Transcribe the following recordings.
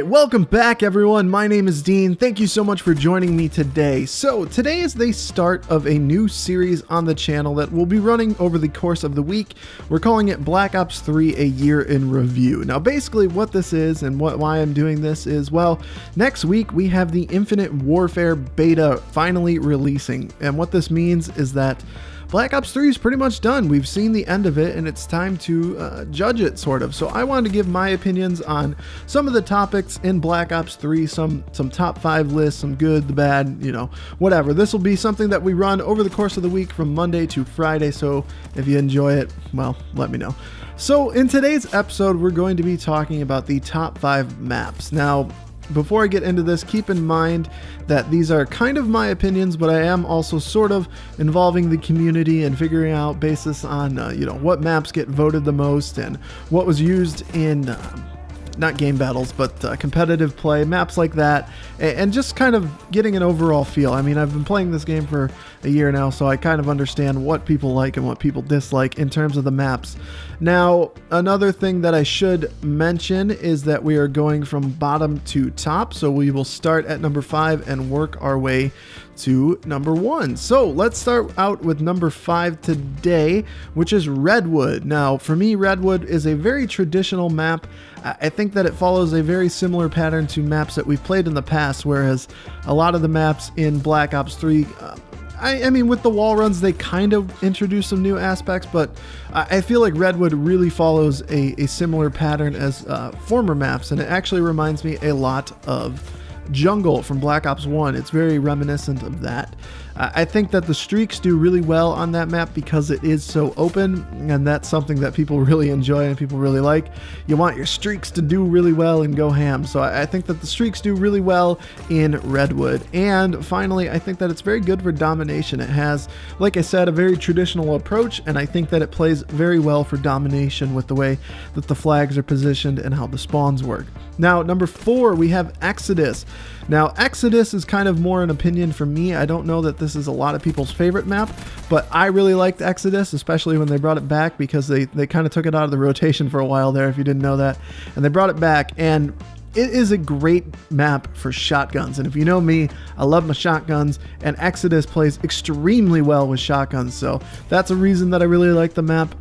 Welcome back, everyone. My name is Dean. Thank you so much for joining me today. So today is the start of a new series on the channel that will be running over the course of the week. We're calling it Black Ops 3 A Year in Review. Now basically what this is and why I'm doing this is, well, next week we have the Infinite Warfare beta finally releasing, and what this means is that Black Ops 3 is pretty much done. We've seen the end of it and it's time to judge it, sort of. So I wanted to give my opinions on some of the topics in Black Ops 3, some top 5 lists, some good, the bad, you know, whatever. This will be something that we run over the course of the week from Monday to Friday. So if you enjoy it, well, let me know. So in today's episode, we're going to be talking about the top 5 maps. Now, before I get into this, keep in mind that these are kind of my opinions, but I am also sort of involving the community and figuring out basis on, what maps get voted the most and what was used in, not game battles, but competitive play, maps like that, and just kind of getting an overall feel. I mean, I've been playing this game for a year now, so I kind of understand what people like and what people dislike in terms of the maps. Now, another thing that I should mention is that we are going from bottom to top, so we will start at number 5 and work our way to number 1. So let's start out with number 5 today, which is Redwood. Now, for me, Redwood is a very traditional map. I think that it follows a very similar pattern to maps that we've played in the past, whereas a lot of the maps in Black Ops 3, I mean, with the wall runs, they kind of introduce some new aspects, but I feel like Redwood really follows a similar pattern as former maps, and it actually reminds me a lot of Jungle from Black Ops 1. It's very reminiscent of that. I think that the streaks do really well on that map because it is so open, and that's something that people really enjoy and people really like. You want your streaks to do really well and go ham, so I think that the streaks do really well in Redwood. And finally, I think that it's very good for domination. It has, like I said, a very traditional approach, and I think that it plays very well for domination with the way that the flags are positioned and how the spawns work. Now, number 4, we have Exodus. Now, Exodus is kind of more an opinion for me. I don't know that this is a lot of people's favorite map, but I really liked Exodus, especially when they brought it back, because they kind of took it out of the rotation for a while there, if you didn't know that, and they brought it back, and it is a great map for shotguns. And if you know me, I love my shotguns, and Exodus plays extremely well with shotguns, so that's a reason that I really like the map.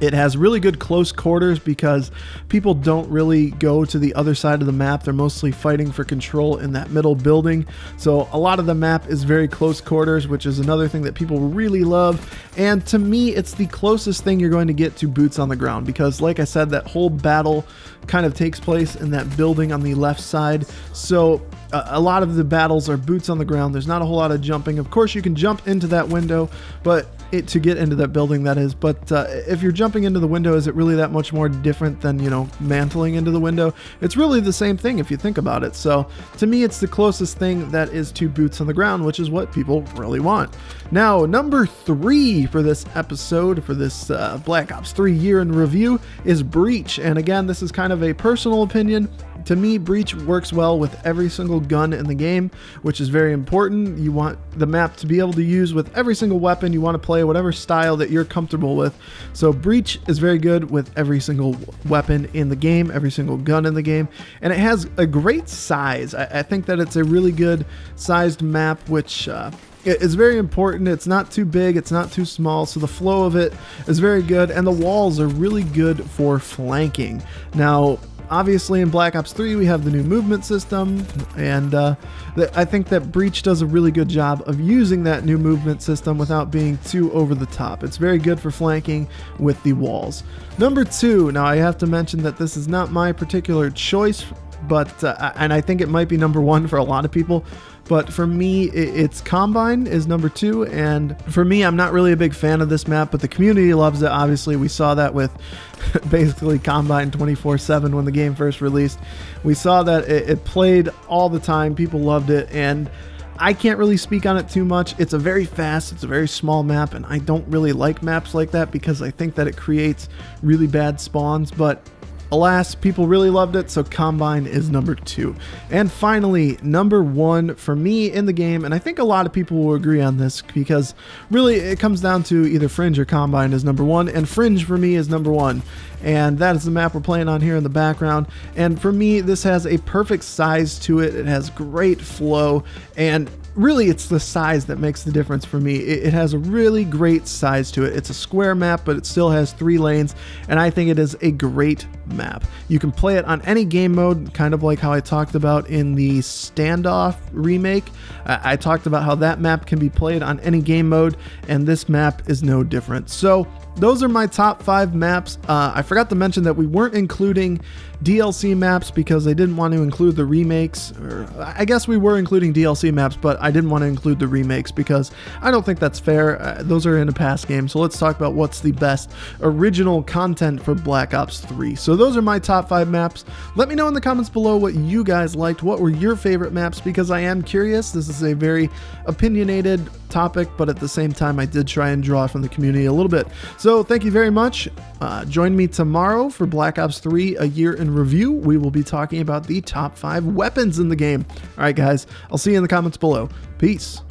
It has really good close quarters because people don't really go to the other side of the map. They're mostly fighting for control in that middle building. So a lot of the map is very close quarters, which is another thing that people really love. And to me, it's the closest thing you're going to get to boots on the ground because, like I said, that whole battle kind of takes place in that building on the left side. So a lot of the battles are boots on the ground. There's not a whole lot of jumping. Of course, you can jump into that window, but to get into that building, that is. But if you're jumping into the window, is it really that much more different than, mantling into the window? It's really the same thing if you think about it. So to me, it's the closest thing that is to boots on the ground, which is what people really want. Now, number 3 for this episode, for this Black Ops 3 year in review, is Breach. And again, this is kind of a personal opinion. To me, Breach works well with every single gun in the game, which is very important. You want the map to be able to use with every single weapon. You want to play whatever style that you're comfortable with. So Breach is very good with every single weapon in the game, every single gun in the game, and it has a great size. I think that it's a really good sized map, which is very important. It's not too big, it's not too small, so the flow of it is very good, and the walls are really good for flanking. Now, obviously in Black Ops 3 we have the new movement system, and I think that Breach does a really good job of using that new movement system without being too over the top. It's very good for flanking with the walls. Number 2, now I have to mention that this is not my particular choice, but and I think it might be number 1 for a lot of people. But for me, it's Combine is number 2, and for me, I'm not really a big fan of this map, but the community loves it. Obviously, we saw that with basically Combine 24/7 when the game first released. We saw that it played all the time. People loved it, and I can't really speak on it too much. It's a very fast, it's a very small map, and I don't really like maps like that because I think that it creates really bad spawns, but Alas, people really loved it, so Combine is number 2. And finally, number 1 for me in the game, and I think a lot of people will agree on this because really it comes down to either Fringe or Combine is number 1, and Fringe for me is number 1. And that is the map we're playing on here in the background. And for me, this has a perfect size to it. It has great flow, and really it's the size that makes the difference for me. It has a really great size to it. It's a square map, but it still has 3 lanes, and I think it is a great map. You can play it on any game mode, kind of like how I talked about in the Standoff remake. I talked about how that map can be played on any game mode, and this map is no different. So those are my top 5 maps. I forgot to mention that we weren't including DLC maps because I didn't want to include the remakes. Or I guess we were including DLC maps, but I didn't want to include the remakes because I don't think that's fair. Those are in a past game. So let's talk about what's the best original content for Black Ops 3. So those are my top 5 maps. Let me know in the comments below what you guys liked. What were your favorite maps? Because I am curious. This is a very opinionated topic, but at the same time, I did try and draw from the community a little bit. So thank you very much. Join me tomorrow for Black Ops 3, a year in review. We will be talking about the top 5 weapons in the game. All right, guys, I'll see you in the comments below. Peace.